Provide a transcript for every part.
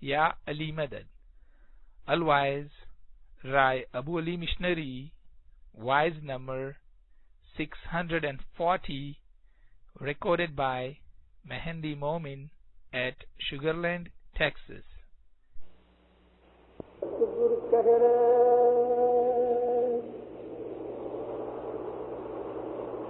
Ya Ali Madad. Otherwise, Rai Abu Ali Missionary, Wise number 640, recorded by Mehendi Momin at Sugarland, Texas.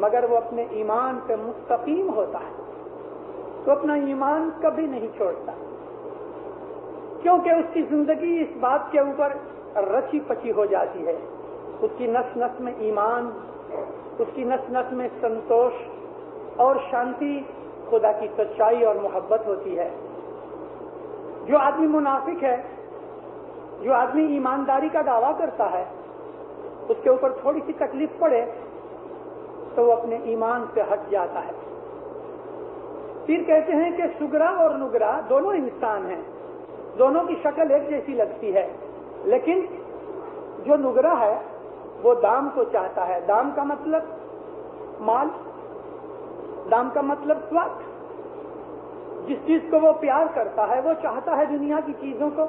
مگر وہ اپنے ایمان پہ مستقیم ہوتا ہے تو اپنا ایمان کبھی نہیں چھوڑتا، کیونکہ اس کی زندگی اس بات کے اوپر رچی پچی ہو جاتی ہے. اس کی نس نس میں ایمان، اس کی نس نس میں سنتوش اور شانتی، خدا کی سچائی اور محبت ہوتی ہے. جو آدمی منافق ہے، جو آدمی ایمانداری کا دعویٰ کرتا ہے، اس کے اوپر تھوڑی سی تکلیف پڑے تو وہ اپنے ایمان سے ہٹ جاتا ہے. پھر کہتے ہیں کہ سگرا اور نگرا دونوں انسان ہیں، دونوں کی شکل ایک جیسی لگتی ہے، لیکن جو نگرا ہے وہ دام کو چاہتا ہے. دام کا مطلب مال، دام کا مطلب وقت. جس چیز کو وہ پیار کرتا ہے وہ چاہتا ہے دنیا کی چیزوں کو،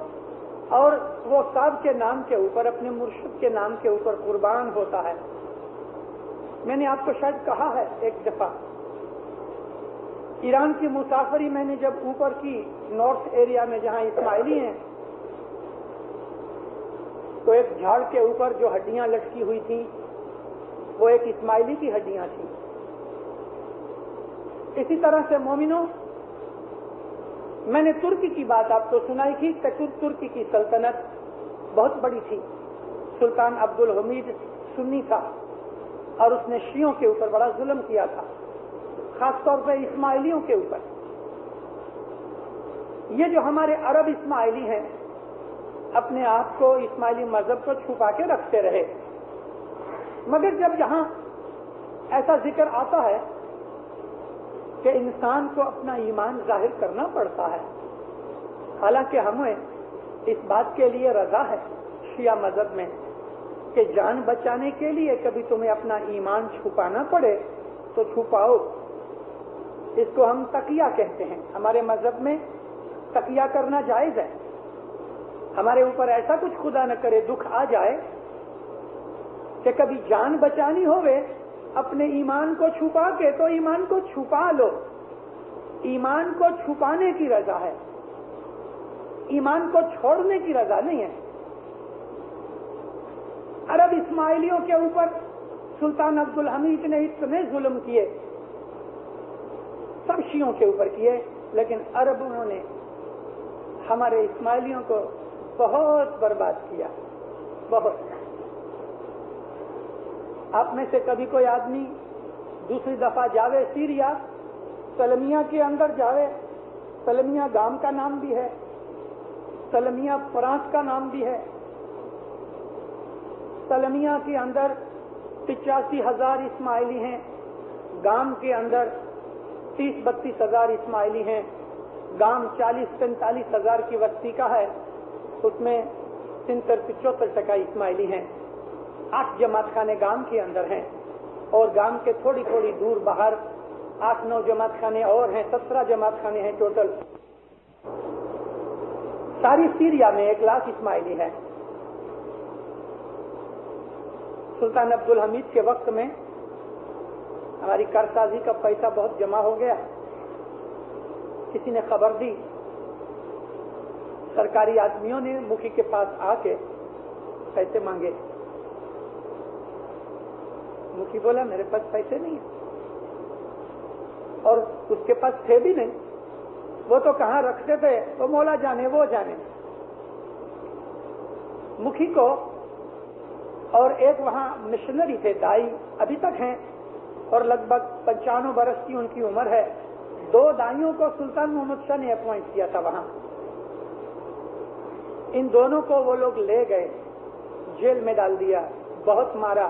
اور وہ صاحب کے نام کے اوپر، اپنے مرشد کے نام کے اوپر قربان ہوتا ہے. میں نے آپ کو شاید کہا ہے ایک دفعہ، ایران کی مسافری میں نے جب اوپر کی نارتھ ایریا میں جہاں اسماعیلی ہیں، تو ایک جھاڑ کے اوپر جو ہڈیاں لٹکی ہوئی تھیں وہ ایک اسماعیلی کی ہڈیاں تھیں. اسی طرح سے مومنوں، میں نے ترکی کی بات آپ کو سنائی تھی کہ ترکی کی سلطنت بہت بڑی تھی. سلطان عبد الحمید سنی تھا اور اس نے شیعوں کے اوپر بڑا ظلم کیا تھا، خاص طور پہ اسماعیلیوں کے اوپر. یہ جو ہمارے عرب اسماعیلی ہیں اپنے آپ کو اسماعیلی مذہب کو چھپا کے رکھتے رہے، مگر جب یہاں ایسا ذکر آتا ہے کہ انسان کو اپنا ایمان ظاہر کرنا پڑتا ہے، حالانکہ ہمیں اس بات کے لیے رضا ہے شیعہ مذہب میں کہ جان بچانے کے لیے کبھی تمہیں اپنا ایمان چھپانا پڑے تو چھپاؤ. اس کو ہم تقیہ کہتے ہیں. ہمارے مذہب میں تقیہ کرنا جائز ہے. ہمارے اوپر ایسا کچھ خدا نہ کرے دکھ آ جائے کہ کبھی جان بچانی ہوئے اپنے ایمان کو چھپا کے، تو ایمان کو چھپا لو. ایمان کو چھپانے کی رضا ہے، ایمان کو چھوڑنے کی رضا نہیں ہے. عرب اسماعیلیوں کے اوپر سلطان عبد الحمید نے اتنے ظلم کیے، سب شیعوں کے اوپر کیے، لیکن عربوں نے ہمارے اسماعیلیوں کو بہت برباد کیا، بہت. آپ میں سے کبھی کوئی آدمی دوسری دفعہ جاوے سیریا، سلمیہ کے اندر جاوے، سلمیہ گام کا نام بھی ہے، سلمیہ فرانس کا نام بھی ہے. سلمیہ کے اندر 85,000 اسماعیلی ہیں، گام کے اندر 30-32 ہزار اسماعیلی ہیں. گام 40-45 ہزار کی وسطی کا ہے، اس میں 73-74% اسماعیلی ہیں. 8 جماعت خانے گام کے اندر ہیں، اور گام کے تھوڑی تھوڑی دور باہر 8-9 جماعت خانے اور ہیں. 17 جماعت خانے ہیں ٹوٹل. ساری سیریا میں 1 لاکھ اسماعیلی ہیں. سلطان عبد الحمید کے وقت میں ہماری کارسازی کا پیسہ بہت جمع ہو گیا. کسی نے خبر دی، سرکاری آدمیوں نے مکھی کے پاس آ کے پیسے مانگے. مکھی بولا میرے پاس پیسے نہیں ہیں، اور اس کے پاس تھے بھی نہیں. وہ تو کہاں رکھتے تھے وہ مولا جانے، وہ جانے. مکھی کو اور ایک وہاں مشنری تھے، دائی ابھی تک ہیں، اور لگ بھگ 95 برس کی ان کی عمر ہے. 2 دائیوں کو سلطان محمد شاہ نے اپوائنٹ کیا تھا وہاں. ان دونوں کو وہ لوگ لے گئے، جیل میں ڈال دیا، بہت مارا.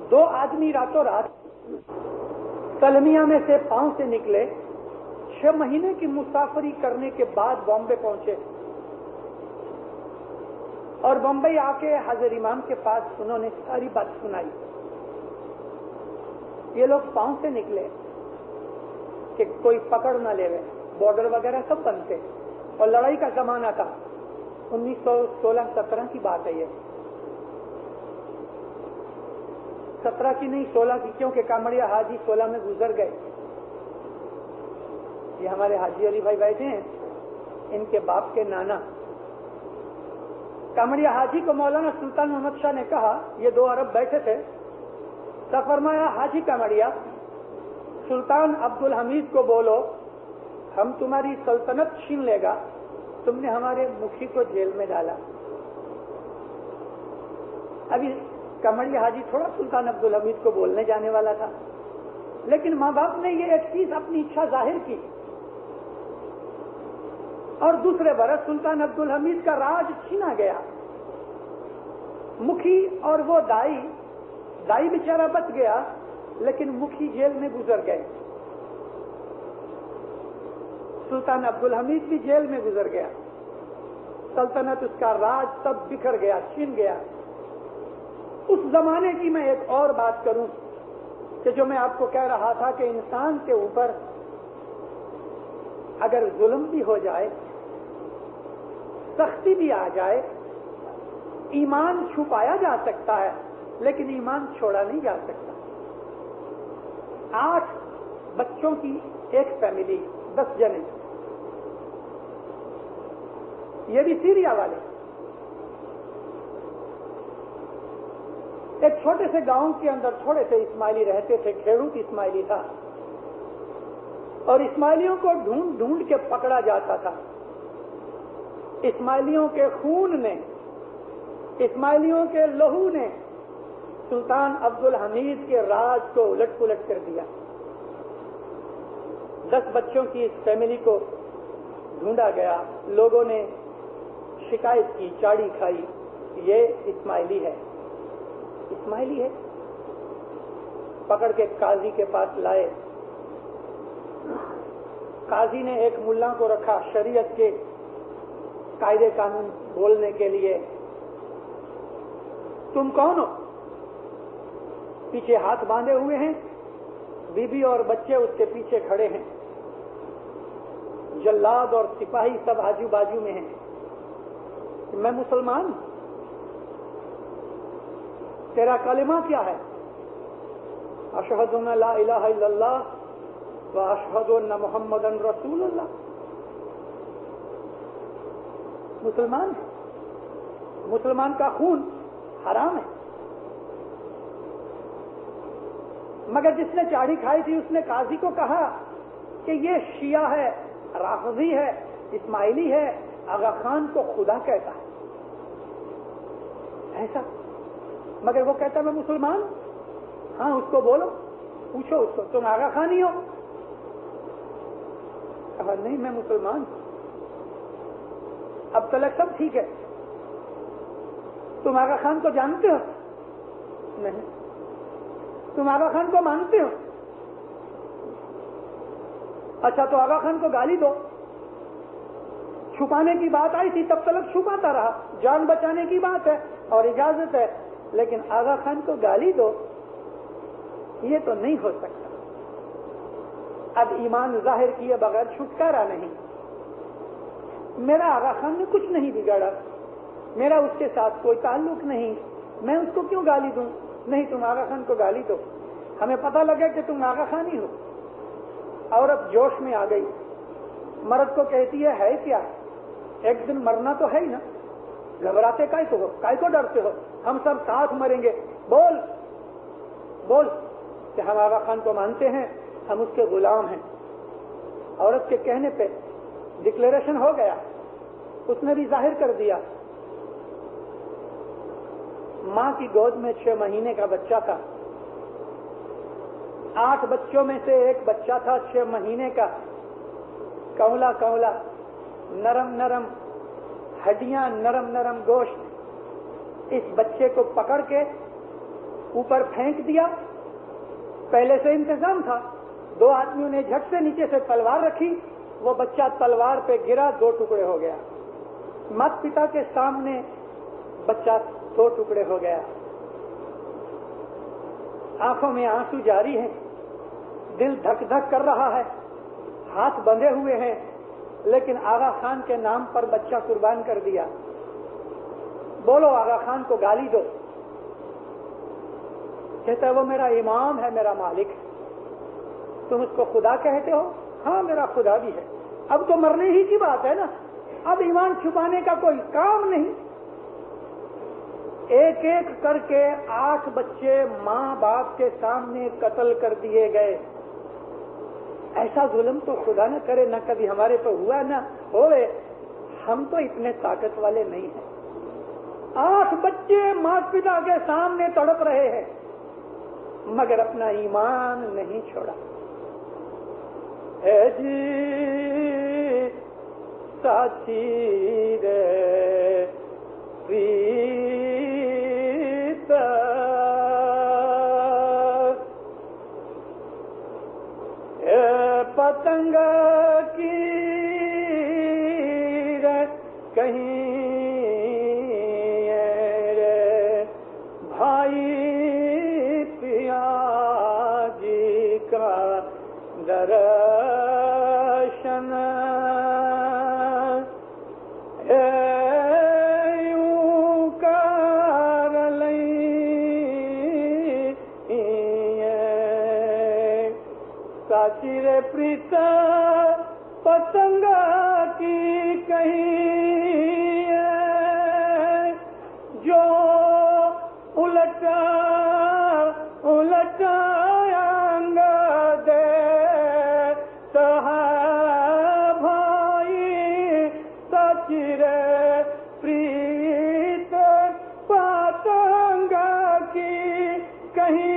2 آدمی راتوں رات سلمیہ میں سے پاؤں سے نکلے، 6 مہینے کی مسافری کرنے کے بعد بامبے پہنچے، اور بمبئی آ کے حاضر امام کے پاس انہوں نے ساری بات سنائی. یہ لوگ پاؤں سے نکلے کہ کوئی پکڑ نہ لے، بارڈر وغیرہ سب بند تھے، اور لڑائی کا زمانہ تھا. 1916-17 کی بات ہے یہ، 17 کی نہیں 16 کی، کیونکہ کامڑیا حاجی 16 میں گزر گئے. یہ ہمارے حاجی علی بھائی بیٹھے ہیں، ان کے باپ کے نانا. کامڑیا حاجی کو مولانا سلطان محمد شاہ نے کہا، یہ 2 عرب بیٹھے تھے، تو فرمایا حاجی کمڑیا سلطان عبد الحمید کو بولو ہم تمہاری سلطنت چھین لے گا، تم نے ہمارے مکھی کو جیل میں ڈالا۔ ابھی کمڑیا حاجی تھوڑا سلطان عبد الحمید کو بولنے جانے والا تھا، لیکن ماں باپ نے یہ ایک چیز اپنی اچھا ظاہر کی، اور دوسرے برس سلطان عبد الحمید کا راج چھینا گیا۔ مکھی اور وہ دائی بیچارہ بچ گیا، لیکن مکھی جیل میں گزر گئے، سلطان عبد الحمید بھی جیل میں گزر گیا، سلطنت اس کا راج سب بکھر گیا، چھین گیا۔ اس زمانے کی میں ایک اور بات کروں کہ جو میں آپ کو کہہ رہا تھا کہ انسان کے اوپر اگر ظلم بھی ہو جائے، سختی بھی آ جائے، ایمان چھپایا جا سکتا ہے لیکن ایمان چھوڑا نہیں جا سکتا۔ 8 بچوں کی ایک فیملی، 10 جنے، یہ بھی سیریا والے، ایک چھوٹے سے گاؤں کے اندر تھوڑے سے اسماعیلی رہتے تھے، کھیڑوت اسماعیلی تھا، اور اسماعیلیوں کو ڈھونڈ ڈھونڈ کے پکڑا جاتا تھا۔ اسماعیلیوں کے خون نے، اسماعیلیوں کے لہو نے سلطان عبد الحمید کے راج کو الٹ پلٹ کر دیا۔ 10 بچوں کی اس فیملی کو ڈھونڈا گیا، لوگوں نے شکایت کی، چاڑی کھائی، یہ اسماعیلی ہے، اسماعیلی ہے۔ پکڑ کے قاضی کے پاس لائے، قاضی نے ایک ملا کو رکھا شریعت کے قاعدے قانون بولنے کے لیے۔ تم کون ہو؟ پیچھے ہاتھ باندھے ہوئے ہیں، بیوی اور بچے اس کے پیچھے کھڑے ہیں، جلاد اور سپاہی سب آجو باجو میں ہیں۔ میں مسلمان ہوں۔ تیرا کلمہ کیا ہے؟ اشہد ان لا الہ الا اللہ و اشہد ان محمد رسول اللہ۔ مسلمان ہے، مسلمان کا خون حرام ہے۔ مگر جس نے چاڑی کھائی تھی اس نے قاضی کو کہا کہ یہ شیعہ ہے، رافضی ہے، اسماعیلی ہے، آغا خان کو خدا کہتا ہے، ایسا۔ مگر وہ کہتا میں مسلمان۔ ہاں، اس کو بولو، پوچھو اس کو، تم آغا خانی ہو؟ کہا نہیں، میں مسلمان ہوں۔ اب تلک سب ٹھیک ہے، تم آغا خان کو جانتے ہو؟ نہیں۔ تم آغا خان کو مانتے ہو؟ اچھا، تو آغا خان کو گالی دو۔ چھپانے کی بات آئی تھی تب تلک چھپاتا رہا، جان بچانے کی بات ہے اور اجازت ہے، لیکن آغا خان کو گالی دو، یہ تو نہیں ہو سکتا۔ اب ایمان ظاہر کیے بغیر چھٹکارا نہیں۔ میرا آغا خان نے کچھ نہیں بگاڑا، میرا اس کے ساتھ کوئی تعلق نہیں، میں اس کو کیوں گالی دوں؟ نہیں، تم آغا خان کو گالی دو، ہمیں پتہ لگے کہ تم آغا خانی ہو۔ عورت جوش میں آ گئی، مرد کو کہتی ہے کیا، ایک دن مرنا تو ہے ہی نا، گھبراتے کائے کو ہو، کائے کو ڈرتے ہو، ہم سب ساتھ مریں گے، بول بول کہ ہم آغا خان کو مانتے ہیں، ہم اس کے غلام ہیں۔ عورت کے کہنے پہ ڈکلیریشن ہو گیا، اس نے بھی ظاہر کر دیا۔ ماں کی گود میں 6 مہینے کا بچہ تھا، 8 بچوں میں سے ایک بچہ تھا 6 مہینے کا، کولا کولا، نرم نرم ہڈیاں، نرم نرم گوشت۔ اس بچے کو پکڑ کے اوپر پھینک دیا۔ پہلے سے انتظام تھا، 2 آدمیوں نے جھٹ سے نیچے سے تلوار رکھی، وہ بچہ تلوار پہ گرا، 2 ٹکڑے ہو گیا۔ مات پتا کے سامنے بچہ 2 ٹکڑے ہو گیا۔ آنکھوں میں آنسو جاری ہیں، دل دھک دھک کر رہا ہے، ہاتھ بندھے ہوئے ہیں، لیکن آغا خان کے نام پر بچہ قربان کر دیا۔ بولو آغا خان کو گالی دو۔ کہتا ہے وہ میرا امام ہے، میرا مالک ہے۔ تم اس کو خدا کہتے ہو؟ ہاں، میرا خدا بھی ہے۔ اب تو مرنے ہی کی بات ہے نا، اب ایمان چھپانے کا کوئی کام نہیں۔ ایک ایک کر کے 8 بچے ماں باپ کے سامنے قتل کر دیے گئے. ایسا ظلم تو خدا نہ کرے، نہ کبھی ہمارے پہ ہوا نہ ہوئے. ہم تو اتنے طاقت والے نہیں ہیں. 8 بچے ماں پتا کے سامنے تڑپ رہے ہیں مگر اپنا ایمان نہیں چھوڑا. اے جی ساتھی رے پریت اے پتنگ کی رے کہیں رے بھائی پیا جی کا درشن چیر پریت پتنگ کی کہیں جو الٹا الٹا انگ دے تو بھائی سچیر پریت پتنگ کی کہیں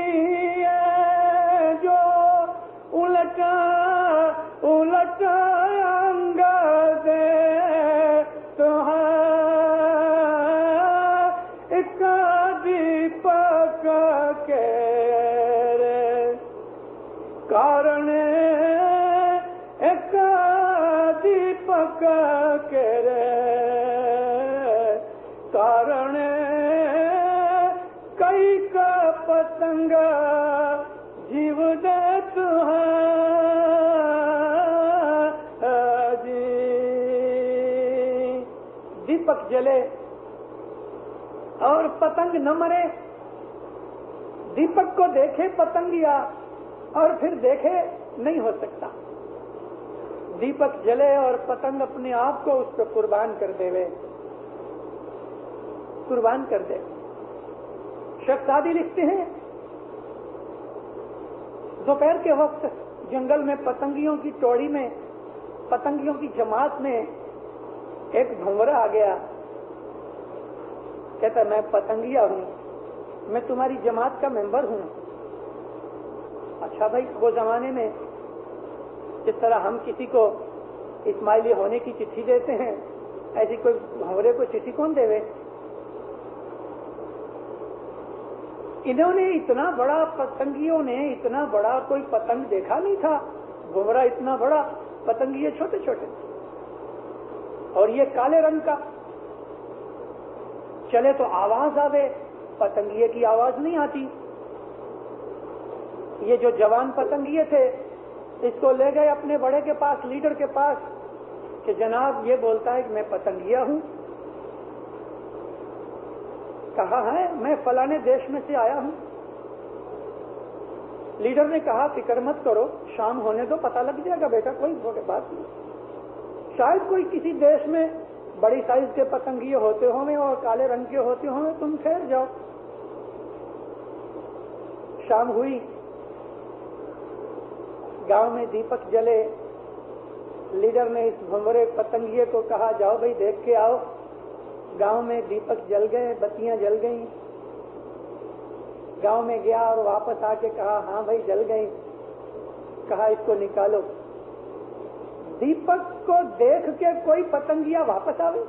الٹا انگ دے تو ایک دیپک کے کارن ایک دیپک کے کارن کئی کا پتنگ جیو دیت ہے. دیپک جلے اور پتنگ نہ مرے. دیپک کو دیکھے پتنگیا اور پھر دیکھے نہیں ہو سکتا. دیپک جلے اور پتنگ اپنے آپ کو اس پہ قربان کر دے وے، قربان کر دے. شیخ سعدی لکھتے ہیں دوپہر کے وقت جنگل میں پتنگیوں کی ٹوڑی میں، پتنگیوں کی جماعت میں ایک بھنورا آ گیا. کہتا میں پتنگیا ہوں، میں تمہاری جماعت کا ممبر ہوں. اچھا بھائی، وہ زمانے میں جس طرح ہم کسی کو اسماعیلی ہونے کی چٹھی دیتے ہیں ایسی کوئی بھنورے کو چٹھی کون دے وے؟ انہوں نے اتنا بڑا، پتنگیوں نے اتنا بڑا کوئی پتنگ دیکھا نہیں تھا. بھنورا اتنا بڑا، پتنگیے چھوٹے چھوٹے اور یہ کالے رنگ کا. چلے تو آواز آوے، پتنگیے کی آواز نہیں آتی. یہ جو جوان پتنگیے تھے اس کو لے گئے اپنے بڑے کے پاس، لیڈر کے پاس، کہ جناب یہ بولتا ہے کہ میں پتنگیا ہوں. کہا ہے میں فلانے دیش میں سے آیا ہوں. لیڈر نے کہا فکر مت کرو، شام ہونے دو، پتہ لگ جائے گا بیٹا، کوئی بات نہیں. شاید کوئی کسی دیش میں بڑی سائز کے پتنگیے ہوتے ہوں اور کالے رنگ کے ہوتے ہوں، تم ٹھہر جاؤ. شام ہوئی، گاؤں میں دیپک جلے. لیڈر نے اس بھنورے پتنگیے کو کہا جاؤ بھائی دیکھ کے آؤ. گاؤں میں دیپک جل گئے، بتیاں جل گئیں. گاؤں میں گیا اور واپس آ کے کہا ہاں بھائی جل گئی. کہا اس کو نکالو. دیپک کو دیکھ کے کوئی پتنگیا واپس آوے؟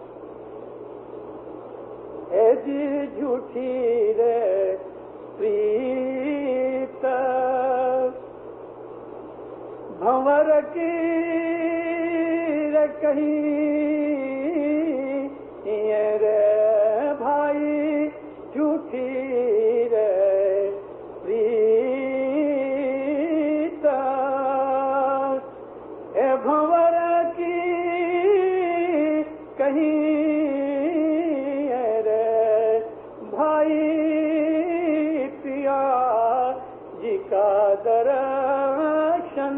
اے جی جھوٹی رے پریت بھنور کی رے کہیں رے بھائی جھوٹی رے پریت اے بھنور کی کہیں رے بھائی پیا جی کا درشن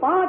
5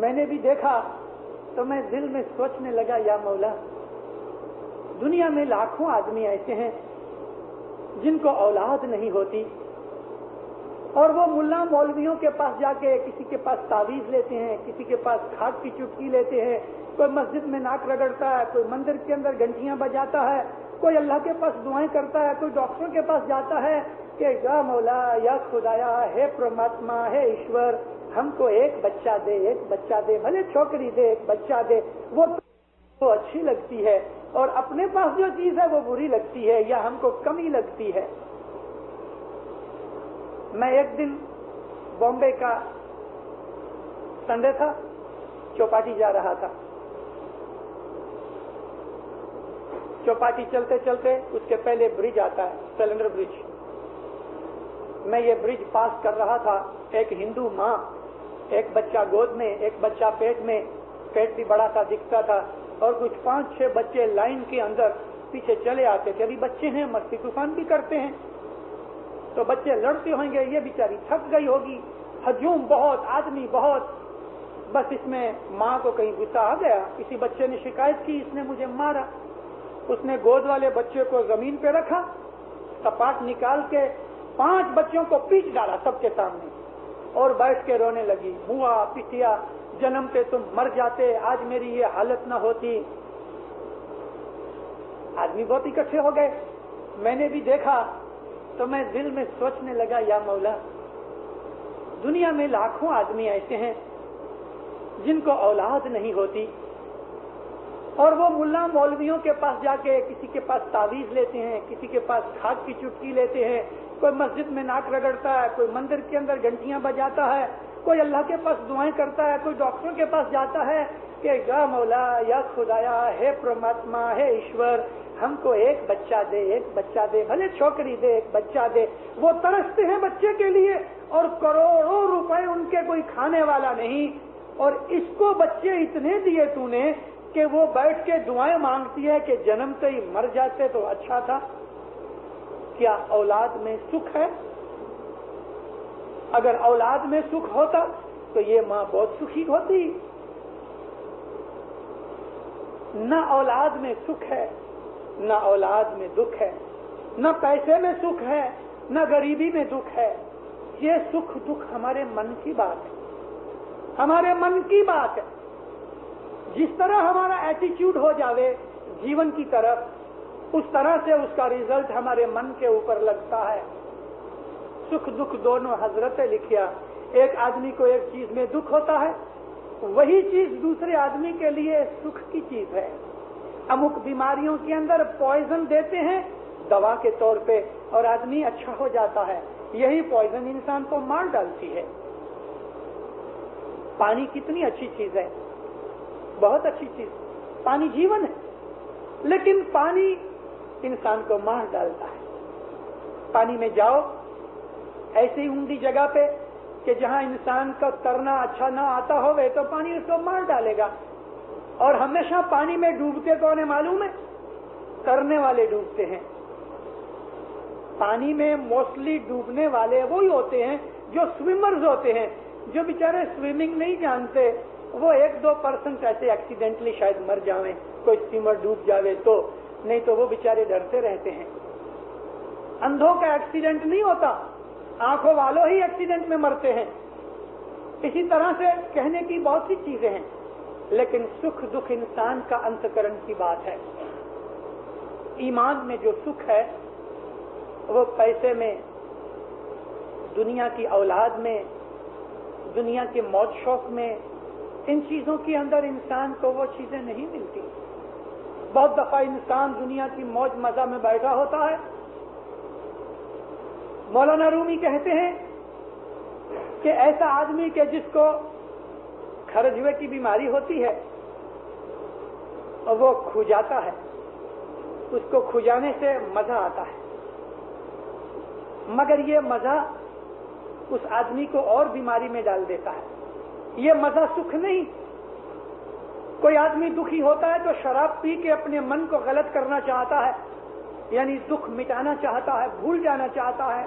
میں نے بھی دیکھا تو میں دل میں سوچنے لگا یا مولا دنیا میں لاکھوں آدمی ایسے ہیں جن کو اولاد نہیں ہوتی اور وہ ملا مولویوں کے پاس جا کے کسی کے پاس تعویذ لیتے ہیں, کسی کے پاس کھاک کی چٹکی لیتے ہیں, کوئی مسجد میں ناک رگڑتا ہے, کوئی مندر کے اندر گھنٹیاں بجاتا ہے, کوئی اللہ کے پاس دعائیں کرتا ہے, کوئی ڈاکٹروں کے پاس جاتا ہے کہ یا مولا یا خدایا ہے پرماتما ہے ایشور ہم کو ایک بچہ دے, ایک بچہ دے, بھلے چھوکری دے, ایک بچہ دے. وہ تو اچھی لگتی ہے اور اپنے پاس جو چیز ہے وہ بری لگتی ہے یا ہم کو کمی لگتی ہے. میں ایک دن بامبے کا سنڈے تھا, چوپاٹی جا رہا تھا. چوپاٹی چلتے چلتے اس کے پہلے برج آتا ہے, سلنڈر برج. میں یہ برج پاس کر رہا تھا. ایک ہندو ماں, ایک بچہ گود میں, ایک بچہ پیٹ میں, پیٹ بھی بڑا سا دکھتا تھا, اور کچھ 5-6 بچے لائن کے اندر پیچھے چلے آتے تھے. ابھی بچے ہیں, مستی طوفان بھی کرتے ہیں, تو بچے لڑتے ہوں گے. یہ بیچاری تھک گئی ہوگی, ہجوم بہت, آدمی بہت. بس اس میں ماں کو کہیں غصہ آ گیا, کسی بچے نے شکایت کی, اس نے مجھے مارا. اس نے گود والے بچے کو زمین پہ رکھا, سپاٹ نکال کے 5 بچوں کو پیٹ ڈالا سب کے سامنے, اور بیٹھ کے رونے لگی. بوا پٹیا, جنم پہ تم مر جاتے, آج میری یہ حالت نہ ہوتی. آدمی بہت اکٹھے ہو گئے. میں نے بھی دیکھا تو میں دل میں سوچنے لگا یا مولا دنیا میں لاکھوں آدمی ایسے ہیں جن کو اولاد نہیں ہوتی اور وہ ملا مولویوں کے پاس جا کے کسی کے پاس تعویذ لیتے ہیں, کسی کے پاس کھاک کی چٹکی لیتے ہیں, کوئی مسجد میں ناک رگڑتا ہے, کوئی مندر کے اندر گھنٹیاں بجاتا ہے, کوئی اللہ کے پاس دعائیں کرتا ہے, کوئی ڈاکٹروں کے پاس جاتا ہے کہ یا مولا یا خدایا ہے پرماتما ہے ایشور ہم کو ایک بچہ دے, ایک بچہ دے, بھلے چھوکری دے, ایک بچہ دے. وہ ترستے ہیں بچے کے لیے اور کروڑوں روپے ان کے کوئی کھانے والا نہیں, اور اس کو بچے اتنے دیے تو نے کہ وہ بیٹھ کے دعائیں مانگتی ہے کہ جنم سے ہی مر جاتے تو اچھا تھا. کیا اولاد میں سکھ ہے؟ اگر اولاد میں سکھ ہوتا تو یہ ماں بہت سکھی ہوتی. نہ اولاد میں سکھ ہے, نہ اولاد میں دکھ ہے, نہ پیسے میں سکھ ہے, نہ غریبی میں دکھ ہے. یہ سکھ دکھ ہمارے من کی بات ہے, ہمارے من کی بات ہے. جس طرح ہمارا ایٹیچیوڈ ہو جاوے جیون کی طرف, اس طرح سے اس کا ریزلٹ ہمارے من کے اوپر لگتا ہے. سکھ دکھ دونوں حضرت لکھیا. ایک آدمی کو ایک چیز میں دکھ ہوتا ہے, وہی چیز دوسرے آدمی کے لیے سکھ کی چیز ہے. امک بیماریوں کے اندر پوائزن دیتے ہیں دوا کے طور پہ اور آدمی اچھا ہو جاتا ہے. یہی پوائزن انسان کو مار ڈالتی ہے. پانی کتنی اچھی چیز ہے, بہت اچھی چیز. پانی جیون ہے, لیکن پانی انسان کو مار ڈالتا ہے. پانی میں جاؤ ایسی عمدی جگہ پہ کہ جہاں انسان کا ترنا اچھا نہ آتا ہوئے تو پانی اس کو مار ڈالے گا. اور ہمیشہ پانی میں ڈوبتے کون ہے معلوم ہے؟ ترنے والے ڈوبتے ہیں. پانی میں موسٹلی ڈوبنے والے وہی ہوتے ہیں جو سویمرز ہوتے ہیں. جو بیچارے سوئمنگ نہیں جانتے وہ 1-2% ایسے ایکسیڈنٹلی شاید مر جاویں, کوئی سویمر ڈوب جاوے تو, نہیں تو وہ بیچارے ڈرتے رہتے ہیں. اندھوں کا ایکسیڈنٹ نہیں ہوتا, آنکھوں والوں ہی ایکسیڈنٹ میں مرتے ہیں. اسی طرح سے کہنے کی بہت سی چیزیں ہیں, لیکن سکھ دکھ انسان کا انتکرن کی بات ہے. ایمان میں جو سکھ ہے وہ پیسے میں, دنیا کی اولاد میں, دنیا کے موج شوق میں, ان چیزوں کے اندر انسان کو وہ چیزیں نہیں ملتی. بہت دفعہ انسان دنیا کی موج مزہ میں بیٹھا ہوتا ہے. مولانا رومی کہتے ہیں کہ ایسا آدمی کہ جس کو کھرجوے کی بیماری ہوتی ہے اور وہ کھجاتا ہے, اس کو کھجانے سے مزہ آتا ہے, مگر یہ مزہ اس آدمی کو اور بیماری میں ڈال دیتا ہے. یہ مزہ سکھ نہیں. کوئی آدمی دکھی ہوتا ہے تو شراب پی کے اپنے من کو غلط کرنا چاہتا ہے, یعنی دکھ مٹانا چاہتا ہے, بھول جانا چاہتا ہے.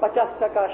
50%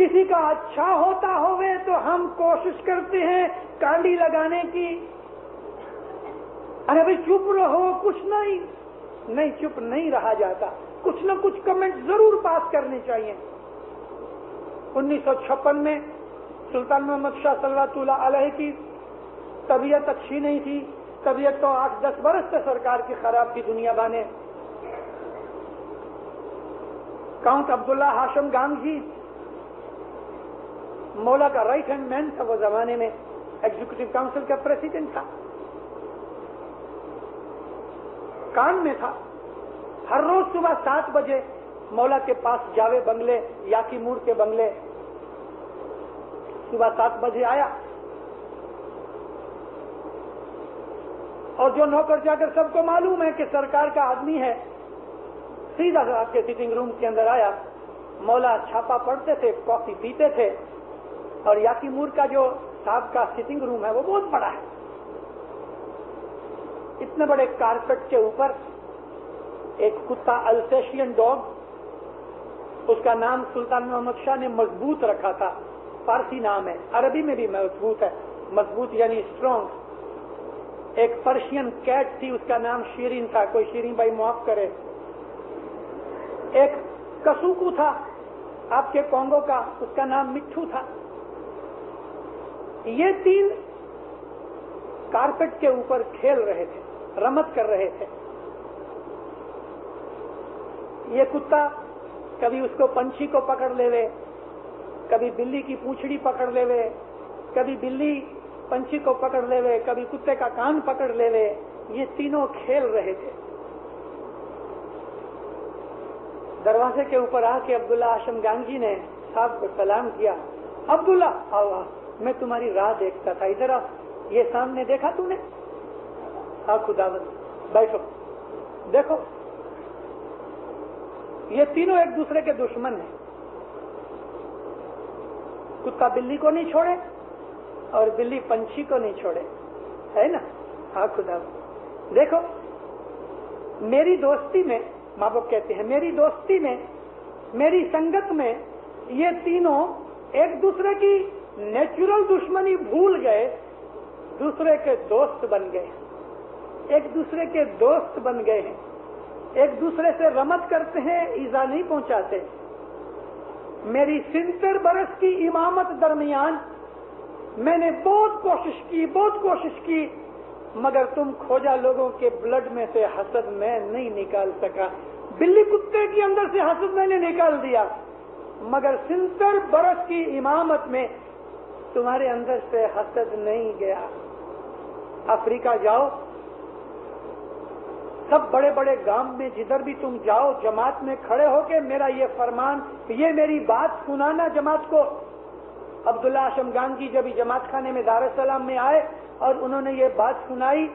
کسی کا اچھا ہوتا ہوئے تو ہم کوشش کرتے ہیں کانڈی لگانے کی. ارے بھائی چپ رہو, کچھ نہیں, چپ نہیں رہا جاتا, کچھ نہ کچھ کمنٹ ضرور پاس کرنے چاہیے. 1956 میں سلطان محمد شاہ صلوات اللہ علیہ کی طبیعت اچھی نہیں تھی. طبیعت تو 8-10 برس سے سرکار کی خراب تھی دنیا بانے. کاؤنٹ عبداللہ ہاشم گانگھی مولا کا رائٹ ہینڈ مین تھا, وہ زمانے میں ایگزیکٹو کاؤنسل کا پریزیڈنٹ تھا. کان میں تھا. ہر روز صبح 7 بجے مولا کے پاس جاوے بنگلے, یاکی مور کے بنگلے, صبح 7 بجے آیا اور جو نوکر چاکر سب کو معلوم ہے کہ سرکار کا آدمی ہے, سیدھا آپ کے سٹنگ روم کے اندر آیا. مولا چھاپا پڑھتے تھے, کافی پیتے تھے, اور یاکی مور کا جو صاحب کا سٹنگ روم ہے وہ بہت بڑا ہے. اتنے بڑے کارپیٹ کے اوپر ایک کتا السیشین ڈاگ, اس کا نام سلطان محمد شاہ نے مضبوط رکھا تھا. فارسی نام ہے, عربی میں بھی مضبوط ہے, مضبوط یعنی اسٹرانگ. ایک پرشین کیٹ تھی, اس کا نام شیرین تھا, کوئی شیرین بھائی معاف کرے. ایک کسوکو تھا آپ کے کونگو کا, اس کا نام مٹھو تھا. یہ 3 کارپیٹ کے اوپر کھیل رہے تھے, رمت کر رہے تھے. یہ کتا کبھی اس کو پنچھی کو پکڑ لے وے, کبھی بلی کی پونچھڑی پکڑ لے وے, کبھی بلی پنچھی کو پکڑ لے وے, کبھی کتے کا کان پکڑ لے وے. یہ تینوں کھیل رہے تھے. دروازے کے اوپر آ کے عبداللہ ہاشم گانگھی نے صاحب کو سلام کیا. عبداللہ آؤ, میں تمہاری راہ دیکھتا تھا, ادھر آ. یہ سامنے دیکھا تو نے؟ خداوند بیٹھو. دیکھو یہ تینوں ایک دوسرے کے دشمن ہیں. کتا بلی کو نہیں چھوڑے اور بلی پنچھی کو نہیں چھوڑے, ہے نا؟ خداوند دیکھو, میری دوستی میں, ماں باپ کہتے ہیں میری دوستی میں, میری سنگت میں یہ تینوں ایک دوسرے کی نیچرل دشمنی بھول گئے, دوسرے کے دوست بن گئے, ایک دوسرے کے دوست بن گئے ہیں. ایک دوسرے سے رمت کرتے ہیں, ایذا نہیں پہنچاتے. میری 70 برس کی امامت درمیان میں نے بہت کوشش کی, مگر تم کھوجا لوگوں کے بلڈ میں سے حسد میں نہیں نکال سکا. بلی کتے کے اندر سے حسد میں نے نکال دیا, مگر 70 برس کی امامت میں تمہارے اندر سے حسد نہیں گیا. افریقہ جاؤ, سب بڑے بڑے گام میں جدھر بھی تم جاؤ, جماعت میں کھڑے ہو کے میرا یہ فرمان, یہ میری بات سنانا جماعت کو. عبداللہ ہاشم گانگھی جب جماعت خانے میں دار السلام میں آئے اور انہوں نے یہ بات سنائی,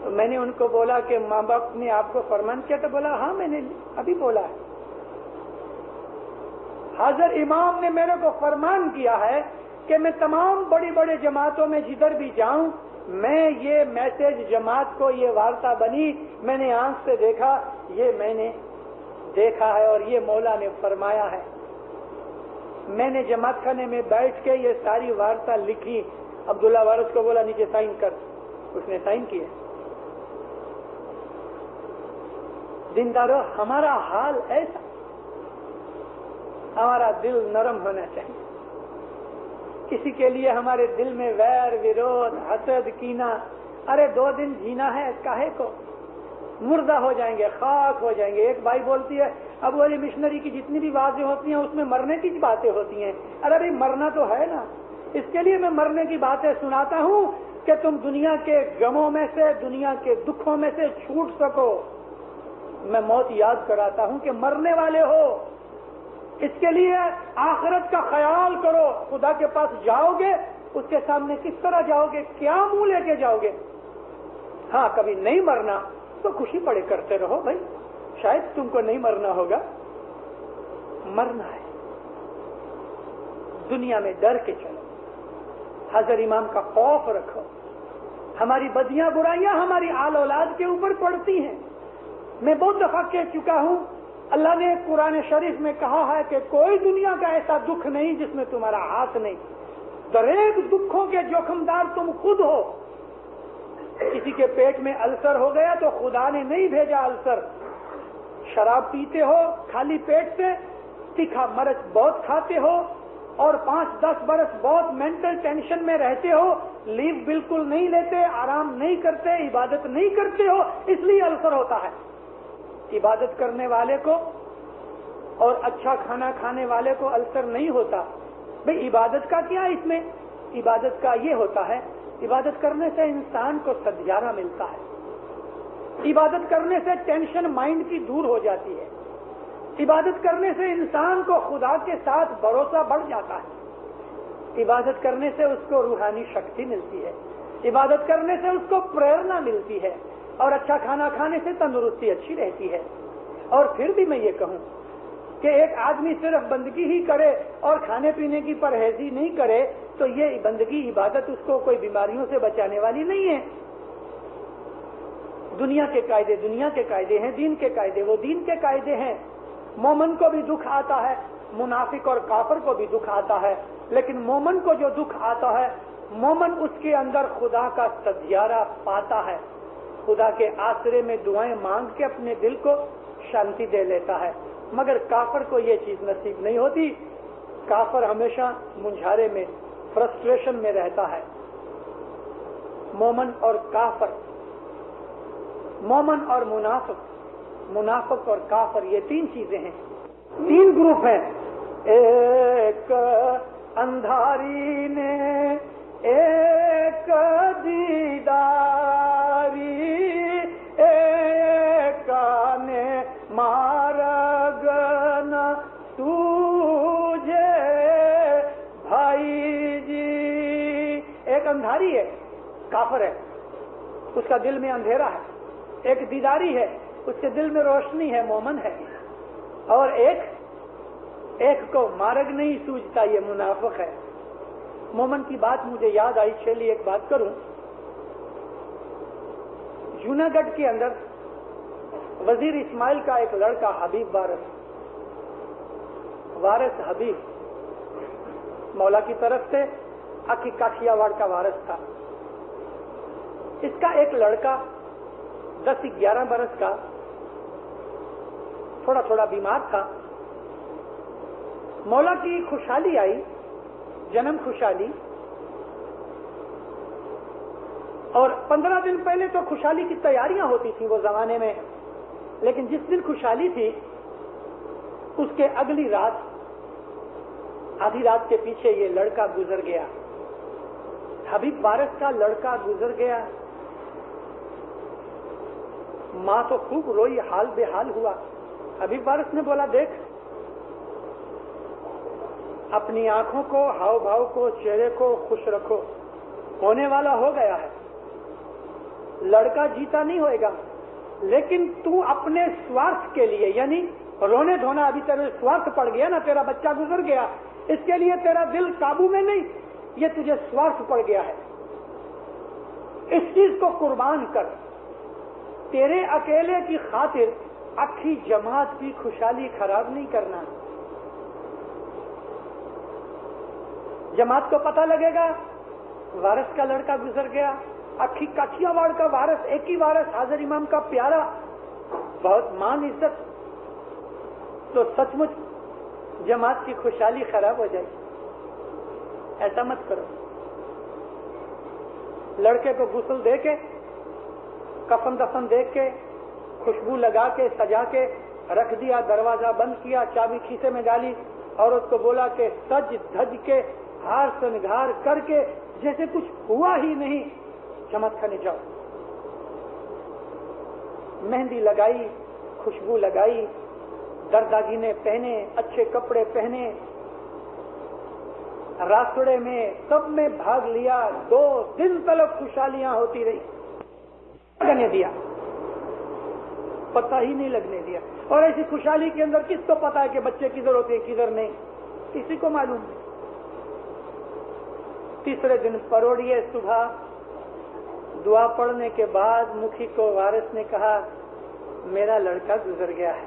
تو میں نے ان کو بولا کہ ماں باپ نے آپ کو فرمان کیا؟ تو بولا ہاں میں نے ابھی بولا ہے. حاضر امام نے میرے کو فرمان کیا ہے کہ میں تمام بڑی بڑے جماعتوں میں جدھر بھی جاؤں, میں یہ میسج جماعت کو, یہ وارتا بنی, میں نے آنکھ سے دیکھا, یہ میں نے دیکھا ہے اور یہ مولا نے فرمایا ہے. میں نے جماعت خانے میں بیٹھ کے یہ ساری وارتا لکھی. عبداللہ وارث کو بولا نیچے سائن کر, اس نے سائن کیے. دیندارو, ہمارا حال ایسا, ہمارا دل نرم ہونا چاہیے. کسی کے لیے ہمارے دل میں ویر, ورود, حسد, کینہ. ارے 2 دن جینا ہے, کاہے کو؟ مردہ ہو جائیں گے, خاک ہو جائیں گے. ایک بھائی بولتی ہے ابو علی مشنری کی جتنی بھی باتیں ہوتی ہیں اس میں مرنے کی باتیں ہوتی ہیں. ارے بھائی مرنا تو ہے نا, اس کے لیے میں مرنے کی باتیں سناتا ہوں کہ تم دنیا کے غموں میں سے, دنیا کے دکھوں میں سے چھوٹ سکو. میں موت یاد کراتا ہوں کہ مرنے والے ہو, اس کے لیے آخرت کا خیال کرو. خدا کے پاس جاؤ گے, اس کے سامنے کس طرح جاؤ گے, کیا منہ لے کے جاؤ گے؟ ہاں کبھی نہیں مرنا تو خوشی پڑے کرتے رہو بھائی, شاید تم کو نہیں مرنا ہوگا. مرنا ہے, دنیا میں ڈر کے چلو, حضر امام کا خوف رکھو. ہماری بدیاں برائیاں ہماری آل اولاد کے اوپر پڑتی ہیں. میں بہت دفعہ کہہ چکا ہوں اللہ نے قرآن شریف میں کہا ہے کہ کوئی دنیا کا ایسا دکھ نہیں جس میں تمہارا ہاتھ نہیں. دریک دکھوں کے جوخمدار تم خود ہو. کسی کے پیٹ میں السر ہو گیا تو خدا نے نہیں بھیجا السر. شراب پیتے ہو خالی پیٹ سے, تیکھا مرچ بہت کھاتے ہو اور 5-10 برس بہت مینٹل ٹینشن میں رہتے ہو, لیو بالکل نہیں لیتے, آرام نہیں کرتے, عبادت نہیں کرتے ہو, اس لیے السر ہوتا ہے. عبادت کرنے والے کو اور اچھا کھانا کھانے والے کو السر نہیں ہوتا. بھئی عبادت کا کیا اس میں؟ عبادت کا یہ ہوتا ہے, عبادت کرنے سے انسان کو سدھیارا ملتا ہے. عبادت کرنے سے ٹینشن مائنڈ کی دور ہو جاتی ہے. عبادت کرنے سے انسان کو خدا کے ساتھ بھروسہ بڑھ جاتا ہے. عبادت کرنے سے اس کو روحانی شکتی ملتی ہے. عبادت کرنے سے اس کو پریرنا ملتی ہے. اور اچھا کھانا کھانے سے تندرستی اچھی رہتی ہے. اور پھر بھی میں یہ کہوں کہ ایک آدمی صرف بندگی ہی کرے اور کھانے پینے کی پرہیزی نہیں کرے تو یہ بندگی عبادت اس کو کوئی بیماریوں سے بچانے والی نہیں ہے. دنیا کے قاعدے دنیا کے قاعدے ہیں, دین کے قاعدے وہ دین کے قاعدے ہیں. مومن کو بھی دکھ آتا ہے, منافق اور کافر کو بھی دکھ آتا ہے, لیکن مومن کو جو دکھ آتا ہے, مومن اس کے اندر خدا کا سدھیارا پاتا ہے, خدا کے آسرے میں دعائیں مانگ کے اپنے دل کو شانتی دے لیتا ہے. مگر کافر کو یہ چیز نصیب نہیں ہوتی. کافر ہمیشہ منجھارے میں, فرسٹریشن میں رہتا ہے. مومن اور کافر, مومن اور منافق, منافق اور کافر, یہ 3 چیزیں ہیں, 3 گروپ ہیں. ایک اندھاری نے ایک دیداری, ایک نے مارگ نہ تجھے بھائی جی. ایک اندھاری ہے, کافر ہے, اس کا دل میں اندھیرا ہے. ایک دیداری ہے, اس کے دل میں روشنی ہے, مومن ہے. اور ایک کو مارگ نہیں سوجتا, یہ منافق ہے. مومن کی بات مجھے یاد آئی, چلیے ایک بات کروں. جوناگڑھ کے اندر وزیر اسماعیل کا ایک لڑکا حبیب وارث حبیب مولا کی طرف سے اکی کاٹھیا واڑ کا وارث تھا. اس کا ایک لڑکا 10-11 برس کا تھوڑا بیمار تھا. مولا کی خوشحالی آئی, جنم خوشحالی, اور 15 دن پہلے تو خوشحالی کی تیاریاں ہوتی تھیں وہ زمانے میں, لیکن جس دن خوشحالی تھی اس کے اگلی رات, آدھی رات کے پیچھے یہ لڑکا گزر گیا. حبیب وارث کا لڑکا گزر گیا. ماں تو خوب روئی, حال بے حال ہوا. حبیب وارث نے بولا, دیکھ اپنی آنکھوں کو, ہاؤ بھاؤ کو, چہرے کو خوش رکھو, ہونے والا ہو گیا ہے. لڑکا جیتا نہیں ہوئے گا, لیکن تو اپنے سوارتھ کے لیے, یعنی رونے دھونا, ابھی تیرے سوارتھ پڑ گیا نا, تیرا بچہ گزر گیا, اس کے لیے تیرا دل قابو میں نہیں, یہ تجھے سوارتھ پڑ گیا ہے. اس چیز کو قربان کر. تیرے اکیلے کی خاطر اکھی جماعت کی خوشحالی خراب نہیں کرنا. جماعت کو پتہ لگے گا وارث کا لڑکا گزر گیا. اکھی کاٹھیا واڑ کا وارث, ایک ہی وارث, حاضر امام کا پیارا, بہت مان عزت, تو سچ مچ جماعت کی خوشحالی خراب ہو جائے. ایسا مت کرو. لڑکے کو غسل دے کے, کفن دفن دیکھ کے, خوشبو لگا کے, سجا کے رکھ دیا, دروازہ بند کیا, چابی کھیسے میں ڈالی, عورت کو بولا کہ سج دھج کے, ہار سنگھار کر کے, جیسے کچھ ہوا ہی نہیں, جماعت کھانے جاؤ. مہندی لگائی, خوشبو لگائی, درداگینے پہنے, اچھے کپڑے پہنے, راسڑے میں سب میں بھاگ لیا. 2 دن تلک خوشحالیاں ہوتی رہی. لگنے دیا, پتہ ہی نہیں لگنے دیا. اور ایسی خوشحالی کے اندر کس کو پتا ہے کہ بچے کدھر ہوتے ہیں کدھر نہیں, کسی کو معلوم نہیں. تیسرے دن پروڑیے صبح, دعا پڑھنے کے بعد مکھی کو وارث نے کہا, میرا لڑکا گزر گیا ہے.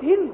3